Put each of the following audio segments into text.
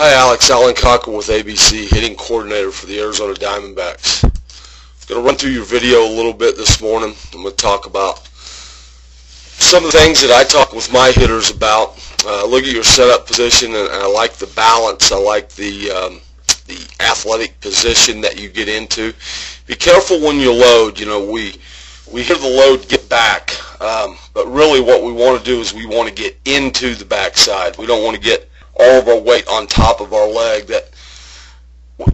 Hi, Alex. Alan Cochran with ABC, hitting coordinator for the Arizona Diamondbacks. I'm going to run through your video a little bit this morning. I'm going to talk about some of the things that I talk with my hitters about. Look at your setup position, and I like the balance. I like the athletic position that you get into. Be careful when you load. You know, we hear the load get back, but really what we want to do is we want to get into the backside. We don't want to get all of our weight on top of our leg. That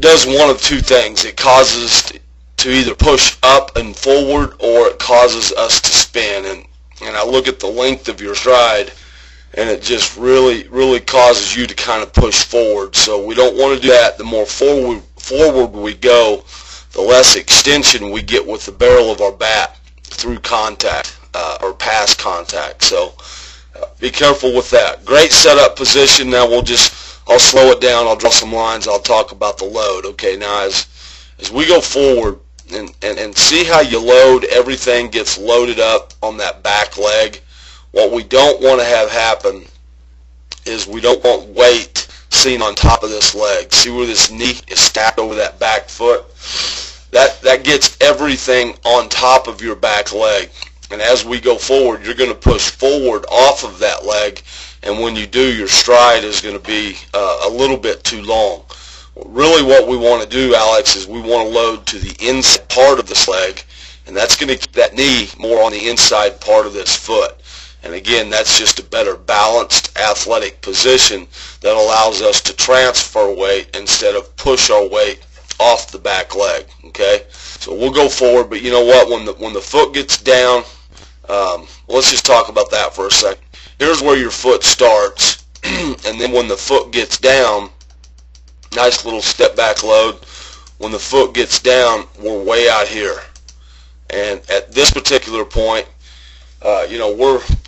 does one of two things. It causes to either push up and forward, or it causes us to spin. And I look at the length of your stride, and it just really causes you to kind of push forward. So we don't want to do that. The more forward we go, the less extension we get with the barrel of our bat through contact or past contact. So be careful with that. Great setup position. Now I'll slow it down. I'll draw some lines. I'll talk about the load. Okay, now as we go forward and see how you load, everything gets loaded up on that back leg. What we don't want to have happen is we don't want weight seen on top of this leg. See where this knee is stacked over that back foot? That gets everything on top of your back leg. And as we go forward, you're going to push forward off of that leg, and when you do, your stride is going to be a little bit too long. Really what we want to do, Alex, is we want to load to the inside part of this leg, and that's going to keep that knee more on the inside part of this foot. And again, that's just a better balanced athletic position that allows us to transfer weight instead of push our weight off the back leg. Okay, so we'll go forward, but you know what? When the foot gets down, let's just talk about that for a second. Here's where your foot starts, and then when the foot gets down, nice little step back load. When the foot gets down, we're way out here, and at this particular point, you know,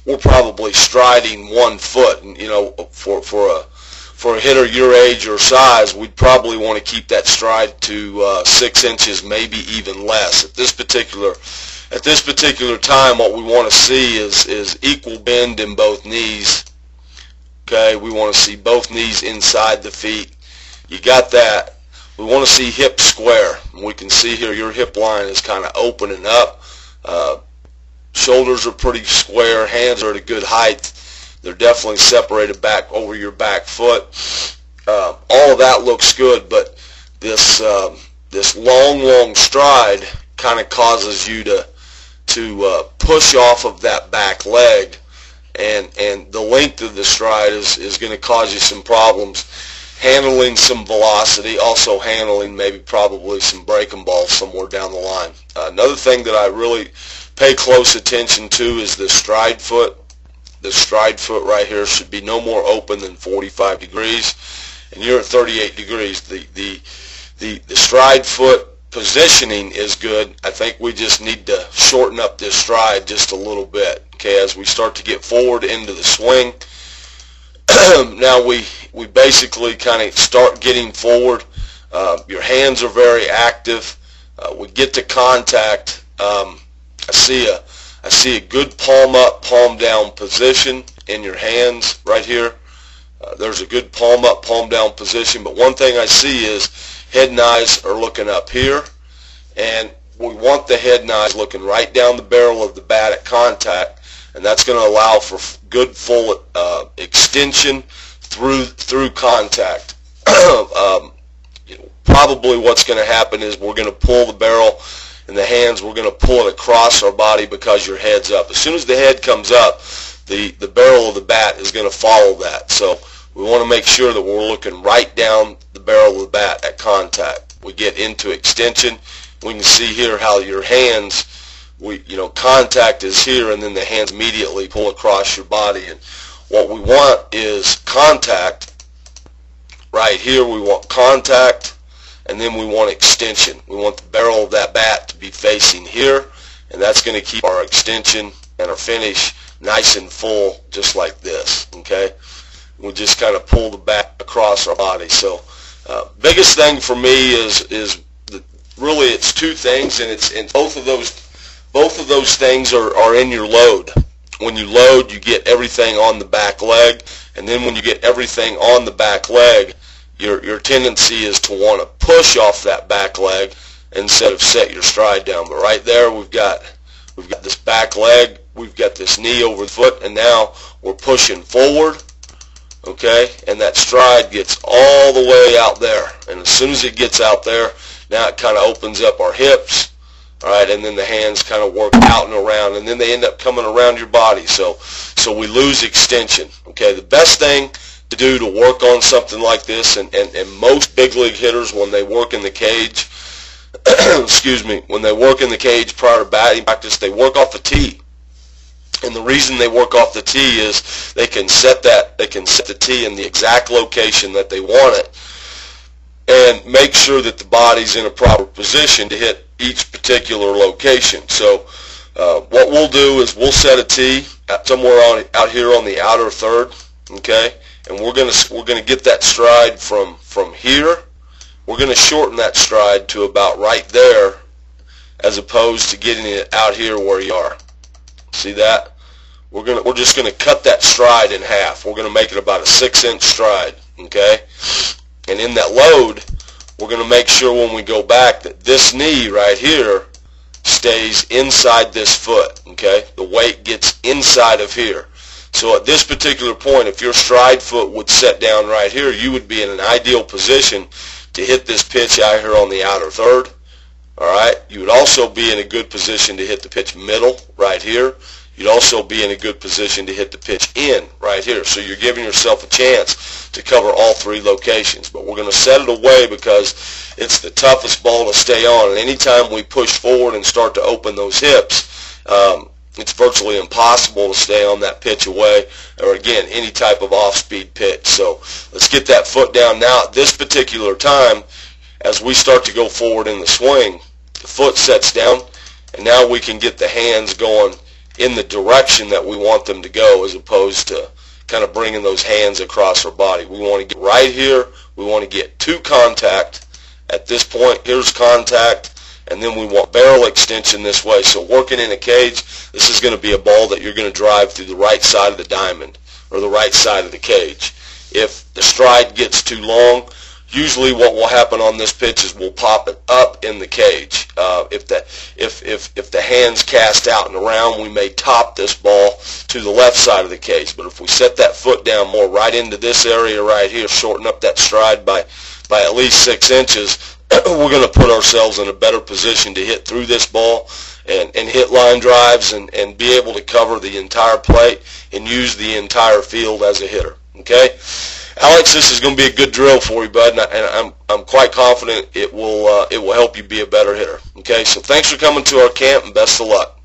we're probably striding 1 foot, and you know, for a hitter your age or size, we'd probably want to keep that stride to 6 inches, maybe even less. At this particular time, what we want to see is equal bend in both knees. Okay, we want to see both knees inside the feet. You got that. We want to see hips square. We can see here your hip line is kind of opening up. Shoulders are pretty square. Hands are at a good height. They're definitely separated back over your back foot. All of that looks good, but this long stride kind of causes you to push off of that back leg, and the length of the stride is going to cause you some problems handling some velocity, also handling probably some breaking balls somewhere down the line. Another thing that I really pay close attention to is the stride foot. The stride foot right here should be no more open than 45 degrees, and you're at 38 degrees. The stride foot positioning is good. I think we just need to shorten up this stride just a little bit. Okay, as we start to get forward into the swing, now we basically kind of start getting forward. Your hands are very active. We get to contact. I see a good palm up, palm down position in your hands right here. There's a good palm up, palm down position, but one thing I see is head and eyes are looking up here, and we want the head and eyes looking right down the barrel of the bat at contact, and that's going to allow for good full extension through contact. Probably what's going to happen is we're going to pull the barrel in the hands, we're going to pull it across our body because your head's up. As soon as the head comes up, the barrel of the bat is going to follow that. So we want to make sure that we're looking right down the barrel of the bat at contact. We get into extension. We can see here how your hands, contact is here, and then the hands immediately pull across your body. And what we want is contact right here. We want contact, and then we want extension. We want the barrel of that bat to be facing here, and that's going to keep our extension and our finish nice and full, just like this. Okay, we'll just kind of pull the bat across our body. So biggest thing for me is really it's two things, and both of those things are in your load. When you load, you get everything on the back leg, and then when you get everything on the back leg, your tendency is to want to push off that back leg instead of set your stride down. But right there, we've got this back leg, we've got this knee over the foot, and now we're pushing forward, okay? And that stride gets all the way out there. And as soon as it gets out there, now it kind of opens up our hips, all right? And then the hands kind of work out and around, and then they end up coming around your body. So we lose extension, okay? The best thing to do to work on something like this, and most big league hitters, when they work in the cage, excuse me, when they work in the cage prior to batting practice, they work off the tee. And the reason they work off the tee is they can set the tee in the exact location that they want it, and make sure that the body's in a proper position to hit each particular location. So what we'll do is we'll set a tee somewhere out here on the outer third, okay? And we're gonna get that stride from here. We're going to shorten that stride to about right there, as opposed to getting it out here where you are. See that? We're just going to cut that stride in half. We're going to make it about a 6-inch stride, okay? And in that load, we're going to make sure when we go back that this knee right here stays inside this foot, okay? The weight gets inside of here. So at this particular point, if your stride foot would set down right here, you would be in an ideal position to hit this pitch out here on the outer third. All right, you would also be in a good position to hit the pitch middle right here. You'd also be in a good position to hit the pitch in right here. So you're giving yourself a chance to cover all three locations. But we're going to set it away because it's the toughest ball to stay on. And anytime we push forward and start to open those hips, it's virtually impossible to stay on that pitch away, or again, any type of off-speed pitch. So let's get that foot down. Now at this particular time, as we start to go forward in the swing, the foot sets down, and now we can get the hands going in the direction that we want them to go, as opposed to kind of bringing those hands across our body. We want to get right here. We want to get to contact. At this point, here's contact. And then we want barrel extension this way. So working in a cage, this is going to be a ball that you're going to drive through the right side of the diamond, or the right side of the cage. If the stride gets too long, usually what will happen on this pitch is we'll pop it up in the cage. If the hands cast out and around, we may top this ball to the left side of the cage. But if we set that foot down more right into this area right here, shorten up that stride by at least 6 inches, we're going to put ourselves in a better position to hit through this ball and hit line drives and be able to cover the entire plate and use the entire field as a hitter. Okay, Alex, this is going to be a good drill for you, bud, and I'm quite confident it will help you be a better hitter. Okay, so thanks for coming to our camp, and best of luck.